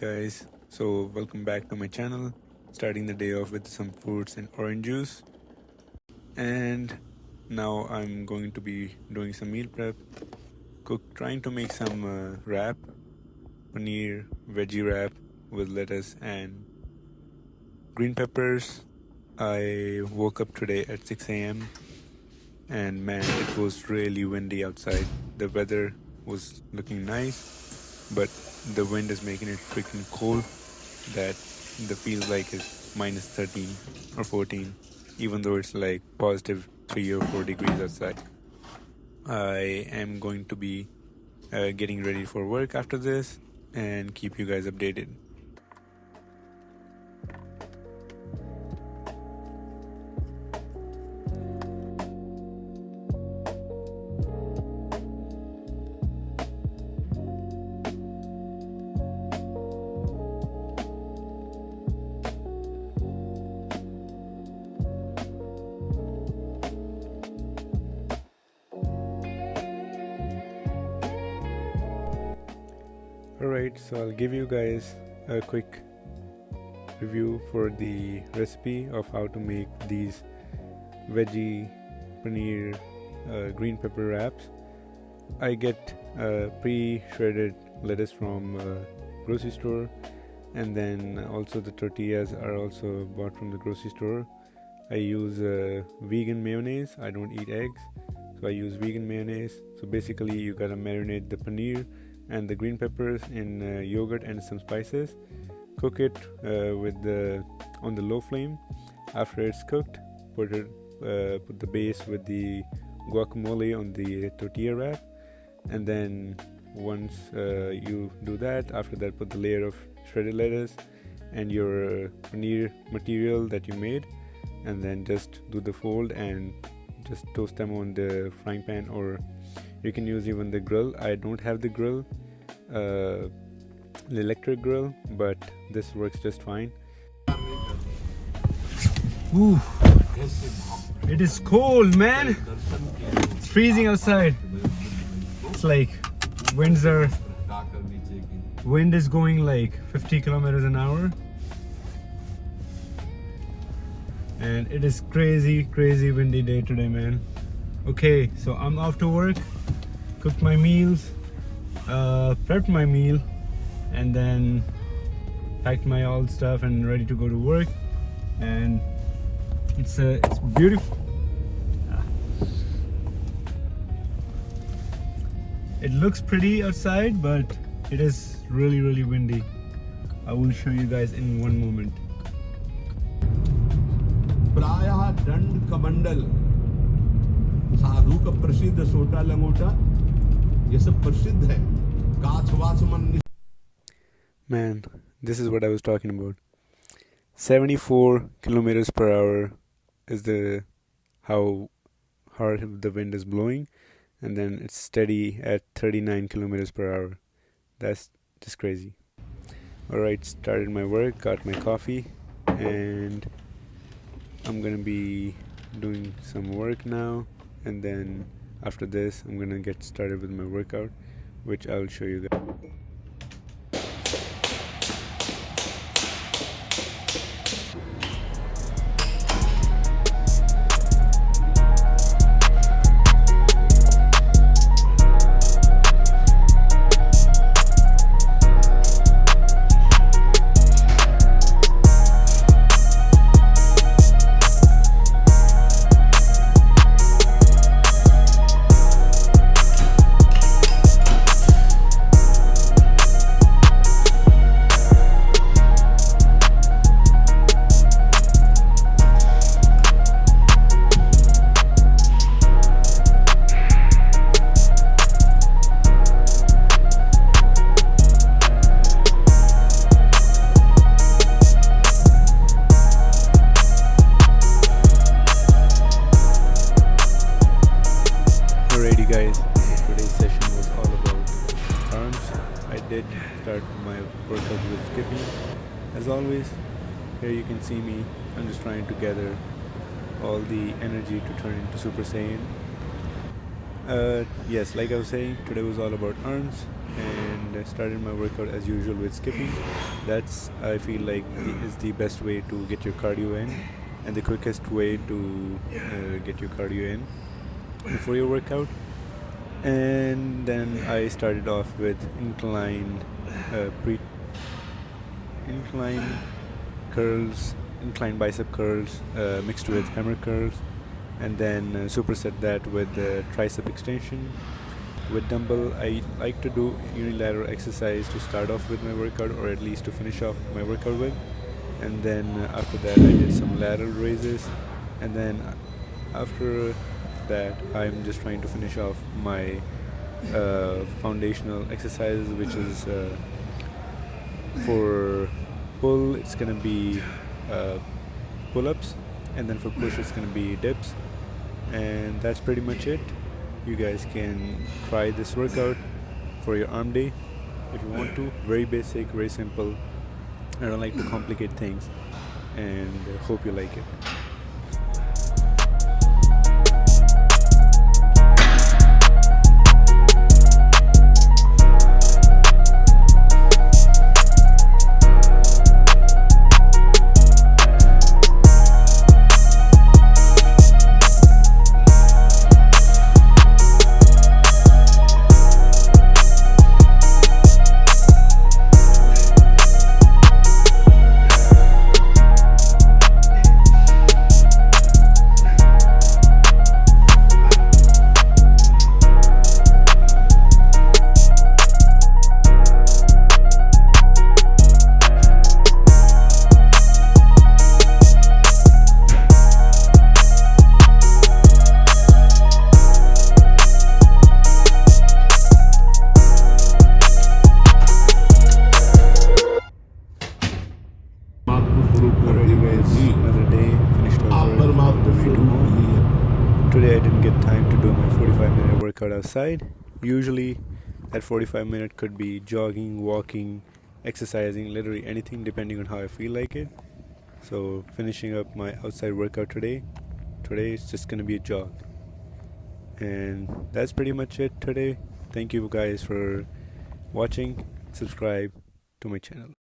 guys, so welcome back to my channel. Starting the day off with some fruits and orange juice. And now I'm going to be doing some meal prep. Trying to make some wrap, paneer veggie wrap with lettuce and green peppers. I woke up today at 6 a.m. and man, it was really windy outside. The weather was looking nice, but the wind is making it freaking cold that the feels like it's minus 13 or 14, even though it's like positive 3 or 4 degrees outside. I am going to be getting ready for work after this and keep you guys updated. Alright, so I'll give you guys a quick review for the recipe of how to make these veggie paneer green pepper wraps. I get pre-shredded lettuce from grocery store, and then also the tortillas are also bought from the grocery store. I use vegan mayonnaise. I don't eat eggs, so I use vegan mayonnaise. So basically you gotta marinate the paneer and the green peppers in yogurt and some spices. Cook it on the low flame. After it's cooked, put the base with the guacamole on the tortilla wrap, and then once you do that, after that put the layer of shredded lettuce and your paneer material that you made, and then just do the fold and just toast them on the frying pan, or you can use even the grill. I don't have the grill, the electric grill, but this works just fine. Ooh, it is cold, man. It's freezing outside. It's like wind is going like 50 kilometers an hour, and it is crazy windy day today, man. Okay, so I'm off to work, cooked my meals, prepped my meal, and then packed my all stuff and ready to go to work. And it's beautiful. It looks pretty outside, but it is really windy. I will show you guys in one moment. प्रायः दंड कमंडल, साधु का प्रसिद्ध सोटा लंगोटा, ये सब प्रसिद्ध है. Man, this is what I was talking about. 74 kilometers per hour is how hard the wind is blowing, and then it's steady at 39 kilometers per hour. That's just crazy. Alright, started my work, got my coffee, and I'm gonna be doing some work now, and then after this I'm gonna get started with my workout, which I'll show you guys. Alrighty guys, so today's session was all about arms. I did start my workout with skipping. As always, here you can see me. I'm just trying to gather all the energy to turn into Super Saiyan. Yes, like I was saying, today was all about arms. and started my workout as usual with skipping. That's, I feel like, is the best way to get your cardio in, and the quickest way to get your cardio in before your workout. And then I started off with incline curls, incline bicep curls mixed with hammer curls, and then superset that with tricep extension with dumbbell. I like to do unilateral exercise to start off with my workout, or at least to finish off my workout with, and then after that I did some lateral raises, and then after that I'm just trying to finish off my foundational exercises, which is for pull it's gonna be pull-ups, and then for push it's gonna be dips, and that's pretty much it. You guys can try this workout for your arm day if you want to. Very basic, very simple. I don't like to complicate things, and hope you like it. Alrighty guys, another day, finished our work on the way to home. Today I didn't get time to do my 45-minute workout outside. Usually that 45-minute could be jogging, walking, exercising, literally anything depending on how I feel like it. So finishing up my outside workout today it's just gonna be a jog. And that's pretty much it today. Thank you guys for watching. Subscribe to my channel.